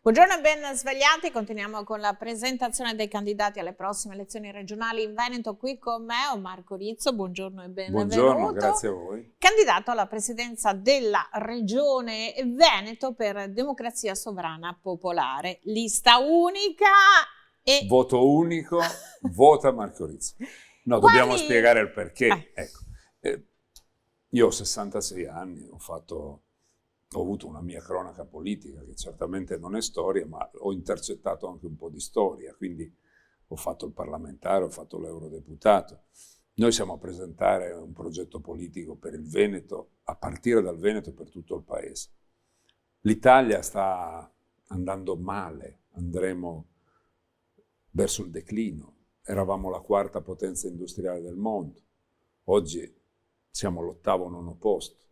Buongiorno e ben svegliati, continuiamo con la presentazione dei candidati alle prossime elezioni regionali in Veneto. Qui con me ho Marco Rizzo, buongiorno e benvenuto. Buongiorno, grazie a voi. Candidato alla presidenza della regione Veneto per Democrazia Sovrana Popolare, lista unica e... Voto unico, vota Marco Rizzo. No, dobbiamo spiegare il perché. Ecco, io ho 66 anni, ho avuto una mia cronaca politica, che certamente non è storia, ma ho intercettato anche un po' di storia, quindi ho fatto il parlamentare, ho fatto l'eurodeputato. Noi siamo a presentare un progetto politico per il Veneto, a partire dal Veneto per tutto il paese. L'Italia sta andando male, andremo verso il declino. Eravamo la quarta potenza industriale del mondo, oggi siamo all'8º o 9º posto.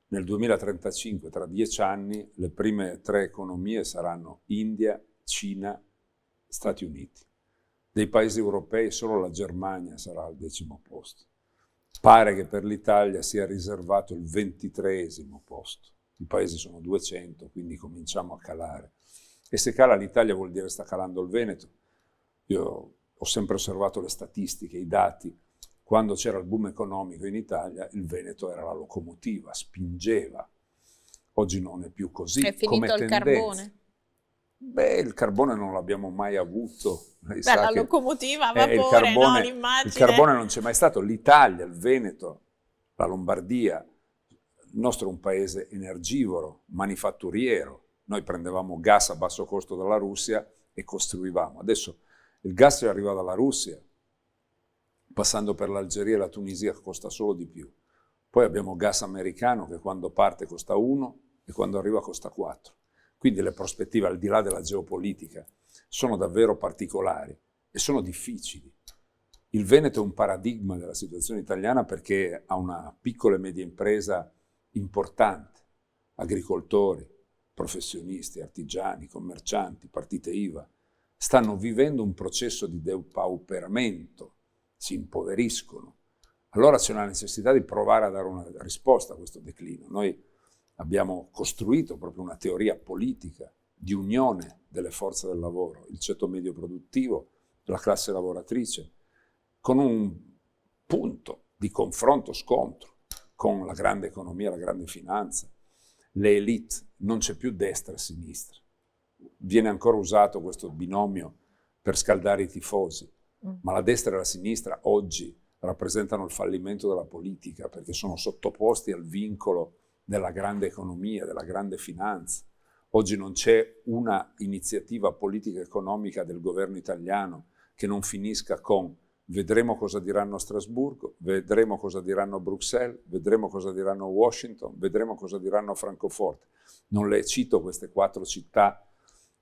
Nel 2035, tra 10 anni, le prime 3 economie saranno India, Cina, Stati Uniti. Dei paesi europei solo la Germania sarà al 10º posto. Pare che per l'Italia sia riservato il 23esimo posto. I paesi sono 200, quindi cominciamo a calare. E se cala l'Italia vuol dire che sta calando il Veneto. Io ho sempre osservato le statistiche, i dati. Quando c'era il boom economico in Italia, il Veneto era la locomotiva, spingeva. Oggi non è più così. È finito il carbone? Beh, il carbone non l'abbiamo mai avuto. La locomotiva a vapore, no? L'immagine. Il carbone non c'è mai stato. L'Italia, il Veneto, la Lombardia, il nostro è un paese energivoro, manifatturiero. Noi prendevamo gas a basso costo dalla Russia e costruivamo. Adesso il gas arriva dalla Russia, passando per l'Algeria e la Tunisia costa solo di più. Poi abbiamo gas americano che quando parte costa 1 e quando arriva costa 4. Quindi le prospettive, al di là della geopolitica, sono davvero particolari e sono difficili. Il Veneto è un paradigma della situazione italiana perché ha una piccola e media impresa importante, agricoltori, professionisti, artigiani, commercianti, partite IVA, stanno vivendo un processo di depauperamento, si impoveriscono. Allora c'è una necessità di provare a dare una risposta a questo declino. Noi abbiamo costruito proprio una teoria politica di unione delle forze del lavoro, il ceto medio produttivo, la classe lavoratrice, con un punto di confronto, scontro con la grande economia, la grande finanza, le elite. Non c'è più destra e sinistra. Viene ancora usato questo binomio per scaldare i tifosi, ma la destra e la sinistra oggi rappresentano il fallimento della politica perché sono sottoposti al vincolo della grande economia, della grande finanza. Oggi non c'è una iniziativa politica economica del governo italiano che non finisca con vedremo cosa diranno a Strasburgo, vedremo cosa diranno a Bruxelles, vedremo cosa diranno a Washington, vedremo cosa diranno a Francoforte. Non le cito queste 4 città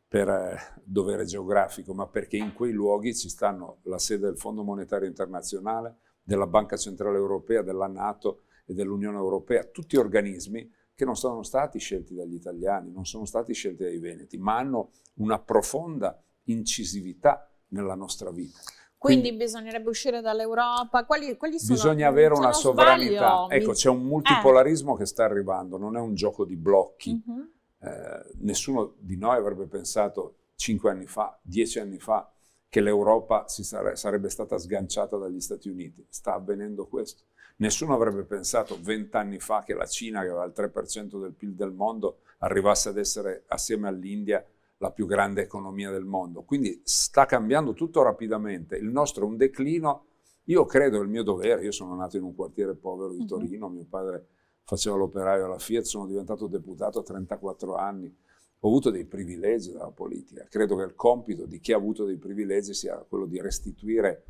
per dovere geografico, ma perché in quei luoghi ci stanno la sede del Fondo Monetario Internazionale, della Banca Centrale Europea, della NATO e dell'Unione Europea, tutti organismi che non sono stati scelti dagli italiani, non sono stati scelti dai veneti, ma hanno una profonda incisività nella nostra vita. Quindi bisognerebbe uscire dall'Europa? Quali sono? Bisogna avere una sovranità. Ecco, c'è un multipolarismo che sta arrivando, non è un gioco di blocchi. Nessuno di noi avrebbe pensato 5 anni fa, 10 anni fa, che l'Europa sarebbe stata sganciata dagli Stati Uniti. Sta avvenendo questo. Nessuno avrebbe pensato 20 anni fa che la Cina, che aveva il 3% del PIL del mondo, arrivasse ad essere, assieme all'India, la più grande economia del mondo. Quindi sta cambiando tutto rapidamente. Il nostro è un declino. Io credo, è il mio dovere. Io sono nato in un quartiere povero di Torino, mio padre faceva l'operaio alla Fiat, sono diventato deputato a 34 anni. Ho avuto dei privilegi dalla politica. Credo che il compito di chi ha avuto dei privilegi sia quello di restituire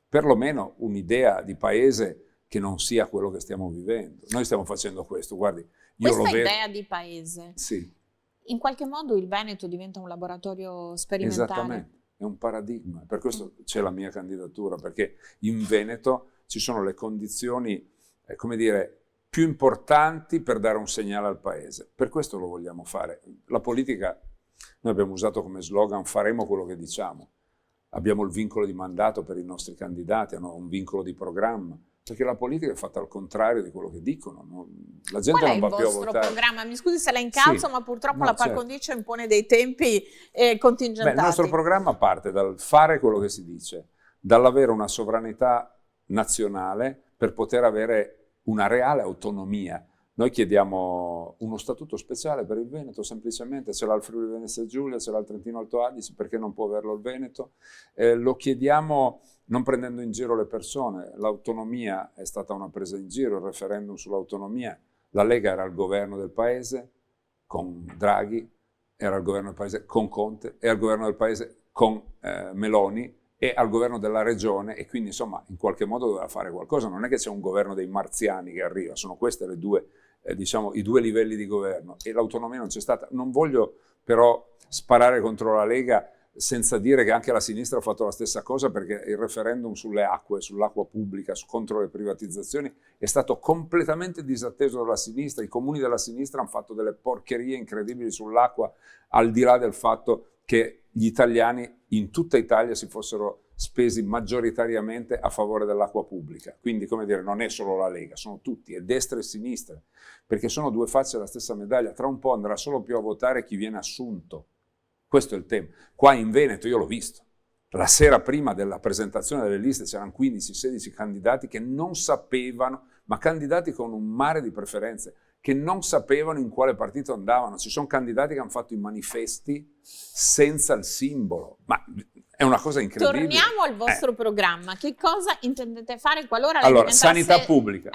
perlomeno un'idea di paese che non sia quello che stiamo vivendo. Noi stiamo facendo questo, guardi. Questa idea di paese, sì. In qualche modo il Veneto diventa un laboratorio sperimentale. Esattamente, è un paradigma. Per questo c'è la mia candidatura, perché in Veneto ci sono le condizioni, come dire, più importanti per dare un segnale al paese. Per questo lo vogliamo fare. La politica, noi abbiamo usato come slogan faremo quello che diciamo. Abbiamo il vincolo di mandato per i nostri candidati, hanno un vincolo di programma. Perché la politica è fatta al contrario di quello che dicono. La gente Qual è non il va più a vostro votare. programma? Mi scusi se la incalzo, Sì, ma purtroppo no, la par certo. condicio impone dei tempi Beh, il contingentati. nostro programma parte dal fare quello che si dice, dall'avere una sovranità nazionale per poter avere una reale autonomia. Noi chiediamo uno statuto speciale per il Veneto, semplicemente ce l'ha il Friuli Venezia Giulia, ce l'ha il Trentino Alto Adige, perché non può averlo il Veneto? Lo chiediamo non prendendo in giro le persone. L'autonomia è stata una presa in giro, il referendum sull'autonomia. La Lega era al governo del paese con Draghi, era al governo del paese con Conte, è al governo del paese con Meloni, e al governo della regione, e quindi insomma in qualche modo doveva fare qualcosa. Non è che c'è un governo dei marziani che arriva, sono queste le due, diciamo, i due livelli di governo, e l'autonomia non c'è stata. Non voglio però sparare contro la Lega senza dire che anche la sinistra ha fatto la stessa cosa, perché il referendum sulle acque, sull'acqua pubblica, contro le privatizzazioni è stato completamente disatteso dalla sinistra. I comuni della sinistra hanno fatto delle porcherie incredibili sull'acqua, al di là del fatto che gli italiani in tutta Italia si fossero spesi maggioritariamente a favore dell'acqua pubblica. Quindi, come dire, non è solo la Lega, sono tutti, e destra e sinistra, perché sono due facce della stessa medaglia. Tra un po' andrà solo più a votare chi viene assunto. Questo è il tema. Qua in Veneto io l'ho visto. La sera prima della presentazione delle liste c'erano 15-16 candidati che non sapevano, ma candidati con un mare di preferenze, che non sapevano in quale partito andavano. Ci sono candidati che hanno fatto i manifesti senza il simbolo, ma è una cosa incredibile. Torniamo al vostro programma. Che cosa intendete fare qualora lei Allora, diventasse...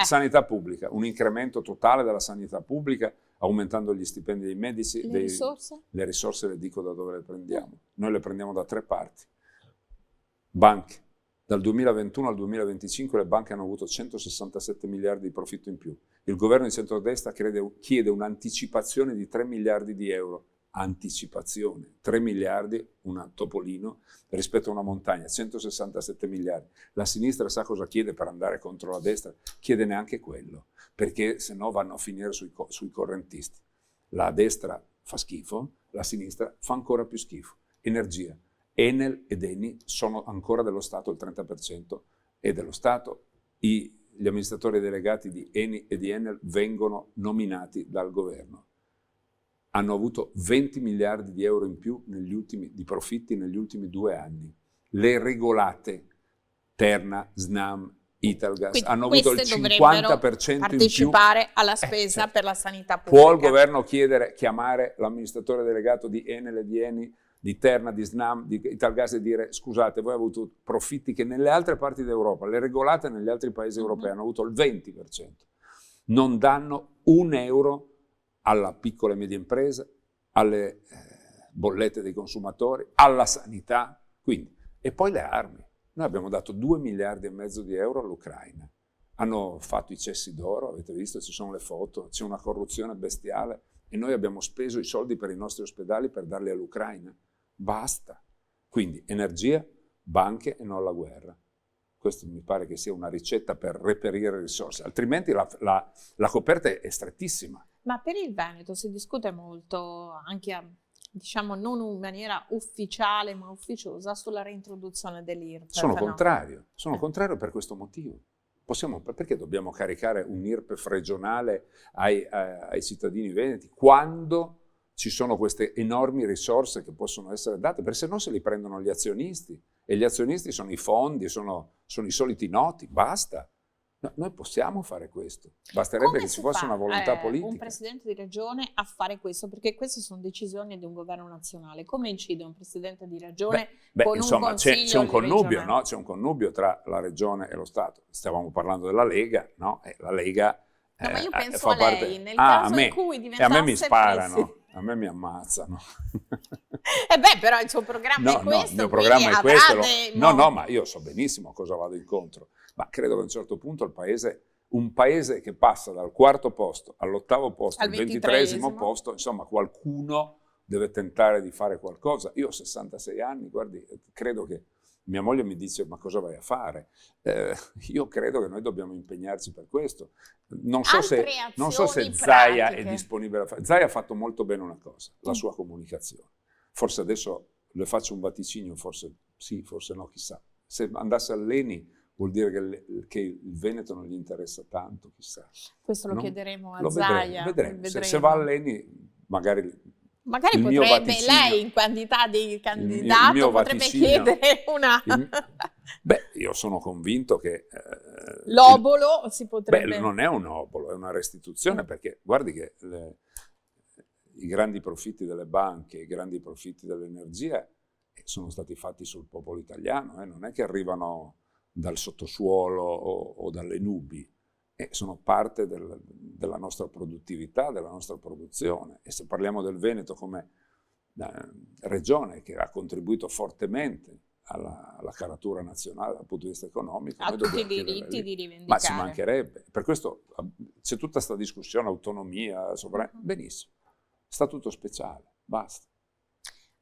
sanità pubblica, un incremento totale della sanità pubblica, aumentando gli stipendi dei medici. Le risorse? Le risorse le dico da dove le prendiamo. Noi le prendiamo da 3 parti. Banche. Dal 2021 al 2025 le banche hanno avuto 167 miliardi di profitto in più. Il governo di centrodestra chiede un'anticipazione di 3 miliardi di euro. Anticipazione, 3 miliardi, un topolino, rispetto a una montagna, 167 miliardi. La sinistra sa cosa chiede per andare contro la destra? Chiede neanche quello, perché se no vanno a finire sui correntisti. La destra fa schifo, la sinistra fa ancora più schifo. Energia. Enel ed Eni sono ancora dello Stato, il 30% è dello Stato. Gli amministratori delegati di Eni e di Enel vengono nominati dal governo. Hanno avuto 20 miliardi di euro in più di profitti negli ultimi 2 anni. Le regolate, Terna, Snam, Italgas, quindi hanno avuto il 50% in più. Partecipare alla spesa certo. per la sanità pubblica. Può il governo chiamare l'amministratore delegato di Enel e di Eni, di Terna, di Snam, di Italgas, e dire: scusate, voi avete avuto profitti che nelle altre parti d'Europa, le regolate negli altri paesi europei hanno avuto il 20%. Non danno un euro alla piccola e media impresa, alle bollette dei consumatori, alla sanità, quindi. E poi le armi. Noi abbiamo dato 2,5 miliardi di euro all'Ucraina. Hanno fatto i cessi d'oro, avete visto, ci sono le foto, c'è una corruzione bestiale, e noi abbiamo speso i soldi per i nostri ospedali per darli all'Ucraina. Basta. Quindi energia, banche e non alla guerra. Questo mi pare che sia una ricetta per reperire risorse, altrimenti la coperta è strettissima. Ma per il Veneto si discute molto, anche diciamo non in maniera ufficiale ma ufficiosa, sulla reintroduzione dell'IRPEF. Sono contrario per questo motivo. Perché dobbiamo caricare un IRPEF regionale ai cittadini veneti quando ci sono queste enormi risorse che possono essere date? Perché se no se li prendono gli azionisti, e gli azionisti sono i fondi, sono i soliti noti, basta. No, noi possiamo fare questo, basterebbe che ci fosse una volontà politica. Un presidente di regione a fare questo, perché queste sono decisioni di un governo nazionale. Come incide un presidente di regione con insomma, un consiglio c'è un connubio, regionale? no? C'è un connubio tra la regione e lo Stato. Stavamo parlando della Lega, no? E la Lega no, ma io penso fa a lei, parte... nel caso in cui diventasse... E a me mi sparano, a me mi ammazzano. Però il suo programma è questo. Il mio programma è questo. No, ma io so benissimo a cosa vado incontro. Ma credo che a un certo punto un paese che passa dal 4° posto all'8° posto, al 23° posto, insomma qualcuno deve tentare di fare qualcosa. Io ho 66 anni, guardi, credo che mia moglie mi dice: ma cosa vai a fare? Io credo che noi dobbiamo impegnarci per questo. Non so se Zaia è disponibile a fare. Zaia ha fatto molto bene una cosa, la sua comunicazione. Forse adesso le faccio un vaticinio, forse sì, forse no, chissà. Se andasse all'Eni vuol dire che il Veneto non gli interessa tanto, chissà. Questo lo chiederemo a Zaia. Vedremo. Se va all'Eni, magari potrebbe lei, in quantità di candidato, potrebbe chiedere una... Io sono convinto che... l'obolo si potrebbe... non è un obolo, è una restituzione, perché guardi che i grandi profitti delle banche, i grandi profitti dell'energia sono stati fatti sul popolo italiano, non è che arrivano dal sottosuolo o dalle nubi, sono parte della nostra produttività, della nostra produzione. E se parliamo del Veneto come regione che ha contribuito fortemente alla caratura nazionale dal punto di vista economico, ha tutti i diritti di rivendicare. Ma ci mancherebbe. Per questo c'è tutta questa discussione, autonomia, benissimo. Statuto speciale, basta.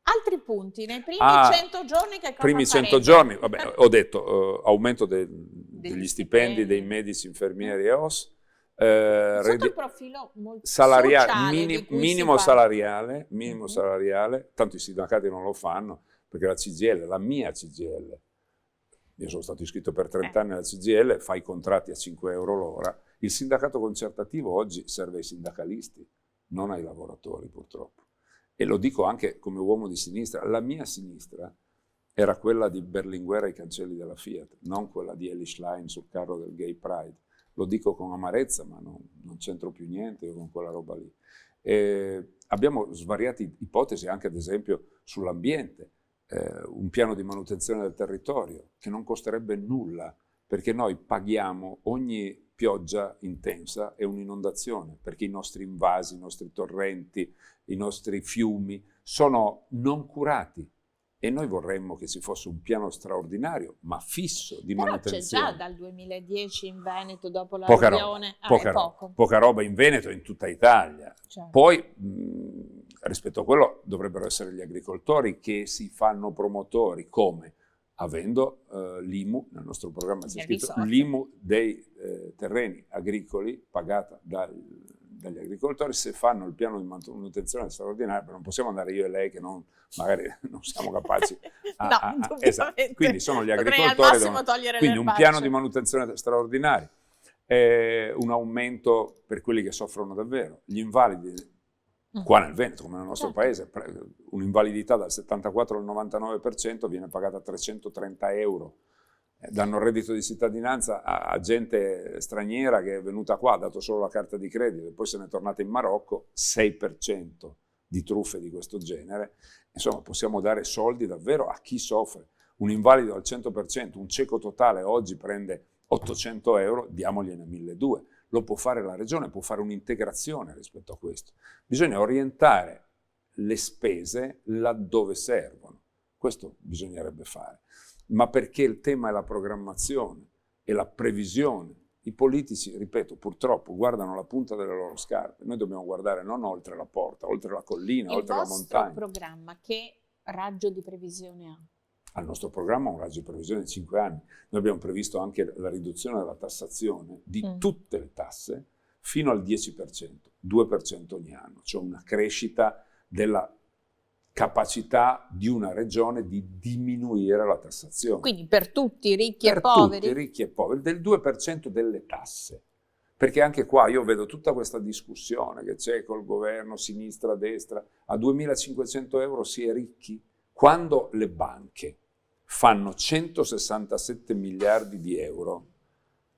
Altri punti, nei primi 100 giorni che cosa primi 100 giorni, ho detto aumento degli stipendi dei medici, infermieri e OS, sotto il profilo molto salariale, minimo salariale, tanto i sindacati non lo fanno, perché la CGIL, la mia CGIL, io sono stato iscritto per 30 anni alla CGIL, fa i contratti a 5 euro l'ora, il sindacato concertativo oggi serve ai sindacalisti, non ai lavoratori purtroppo. E lo dico anche come uomo di sinistra, la mia sinistra era quella di Berlinguer ai cancelli della Fiat, non quella di Eli Schlein sul carro del Gay Pride. Lo dico con amarezza, ma non c'entro più niente io con quella roba lì. Abbiamo svariate ipotesi anche ad esempio sull'ambiente, un piano di manutenzione del territorio che non costerebbe nulla, perché noi paghiamo ogni pioggia intensa è un'inondazione, perché i nostri invasi, i nostri torrenti, i nostri fiumi sono non curati e noi vorremmo che ci fosse un piano straordinario, ma fisso, di manutenzione. Però c'è già dal 2010 in Veneto, dopo l'alluvione. Poca roba in Veneto e in tutta Italia. Certo. Poi, rispetto a quello, dovrebbero essere gli agricoltori che si fanno promotori, come? Avendo l'IMU, nel nostro programma c'è scritto l'IMU dei terreni agricoli pagata dagli agricoltori, se fanno il piano di manutenzione straordinaria, non possiamo andare io e lei che magari non siamo capaci esatto. Quindi sono gli agricoltori, quindi un piano di manutenzione straordinario, un aumento per quelli che soffrono davvero, gli invalidi. Qua nel Veneto, come nel nostro paese, un'invalidità dal 74 al 99% viene pagata a 330 euro. Danno il reddito di cittadinanza a gente straniera che è venuta qua, ha dato solo la carta di credito e poi se n'è tornata in Marocco, 6% di truffe di questo genere. Insomma, possiamo dare soldi davvero a chi soffre. Un invalido al 100%, un cieco totale oggi prende 800 euro, diamogliene 1.200. Lo può fare la regione, può fare un'integrazione rispetto a questo. Bisogna orientare le spese laddove servono. Questo bisognerebbe fare. Ma perché il tema è la programmazione e la previsione. I politici, ripeto, purtroppo guardano la punta delle loro scarpe. Noi dobbiamo guardare non oltre la porta, oltre la collina, oltre la montagna. Il vostro programma che raggio di previsione ha? Al nostro programma ha un raggio di previsione di 5 anni. Noi abbiamo previsto anche la riduzione della tassazione di tutte le tasse fino al 10%, 2% ogni anno, cioè una crescita della capacità di una regione di diminuire la tassazione. Quindi per tutti, ricchi e poveri? Per tutti, ricchi e poveri, del 2% delle tasse. Perché anche qua io vedo tutta questa discussione che c'è col governo, sinistra, destra, a 2.500 euro si è ricchi. Quando le banche fanno 167 miliardi di euro,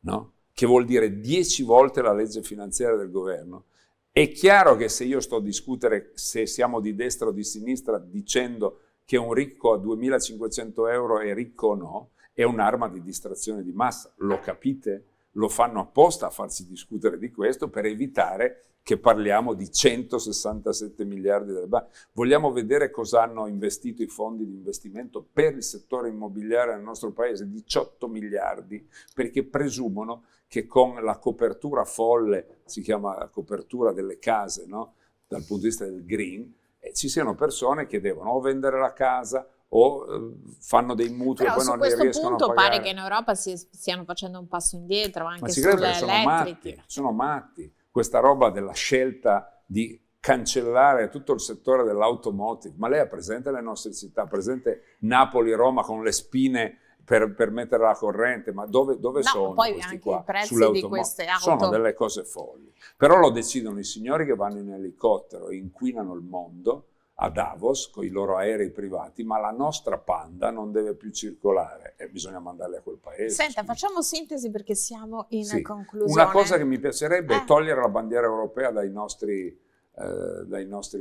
no? Che vuol dire 10 volte la legge finanziaria del governo, è chiaro che se io sto a discutere se siamo di destra o di sinistra dicendo che un ricco a 2.500 euro è ricco o no, è un'arma di distrazione di massa. Lo capite? Lo fanno apposta a farsi discutere di questo per evitare che parliamo di 167 miliardi delle banche. Vogliamo vedere cosa hanno investito i fondi di investimento per il settore immobiliare nel nostro paese? 18 miliardi, perché presumono che con la copertura folle, si chiama copertura delle case, no? Dal punto di vista del green, ci siano persone che devono o vendere la casa o fanno dei mutui e poi non li riescono a pagare. Su questo punto pare che in Europa stiano facendo un passo indietro anche sulle elettriche. Sono matti. Questa roba della scelta di cancellare tutto il settore dell'automotive, ma lei ha presente le nostre città, presente Napoli, Roma con le spine per mettere la corrente, ma dove sono poi questi anche qua? i prezzi Sulle di automo- queste auto. Sono delle cose folli. Però lo decidono i signori che vanno in elicottero e inquinano il mondo a Davos con i loro aerei privati, ma la nostra Panda non deve più circolare e bisogna mandarli a quel paese. Senta, scusi. facciamo sintesi perché siamo in Sì. conclusione. Una cosa che mi piacerebbe è Eh. togliere la bandiera europea dai nostri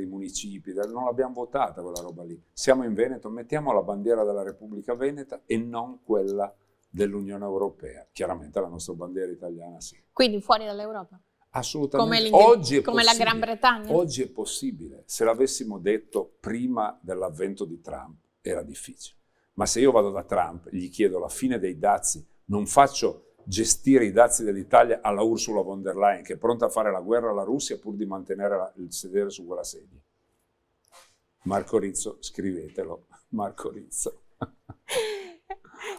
municipi, non l'abbiamo votata quella roba lì. Siamo in Veneto, mettiamo la bandiera della Repubblica Veneta e non quella dell'Unione Europea. Chiaramente la nostra bandiera italiana sì. Quindi fuori dall'Europa? Assolutamente. Come la Gran Bretagna? Oggi è possibile. Se l'avessimo detto prima dell'avvento di Trump era difficile. Ma se io vado da Trump, gli chiedo la fine dei dazi, non faccio gestire i dazi dell'Italia alla Ursula von der Leyen, che è pronta a fare la guerra alla Russia pur di mantenere il sedere su quella sedia. Marco Rizzo, scrivetelo. Marco Rizzo.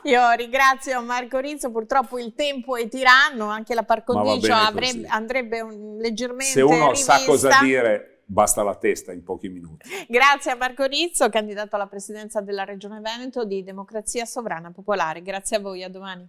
Io ringrazio Marco Rizzo, purtroppo il tempo è tiranno, anche la par condicio andrebbe leggermente se uno rivista. sa cosa dire, basta la testa in pochi minuti. Grazie a Marco Rizzo, candidato alla presidenza della Regione Veneto di Democrazia Sovrana Popolare. Grazie a voi, a domani.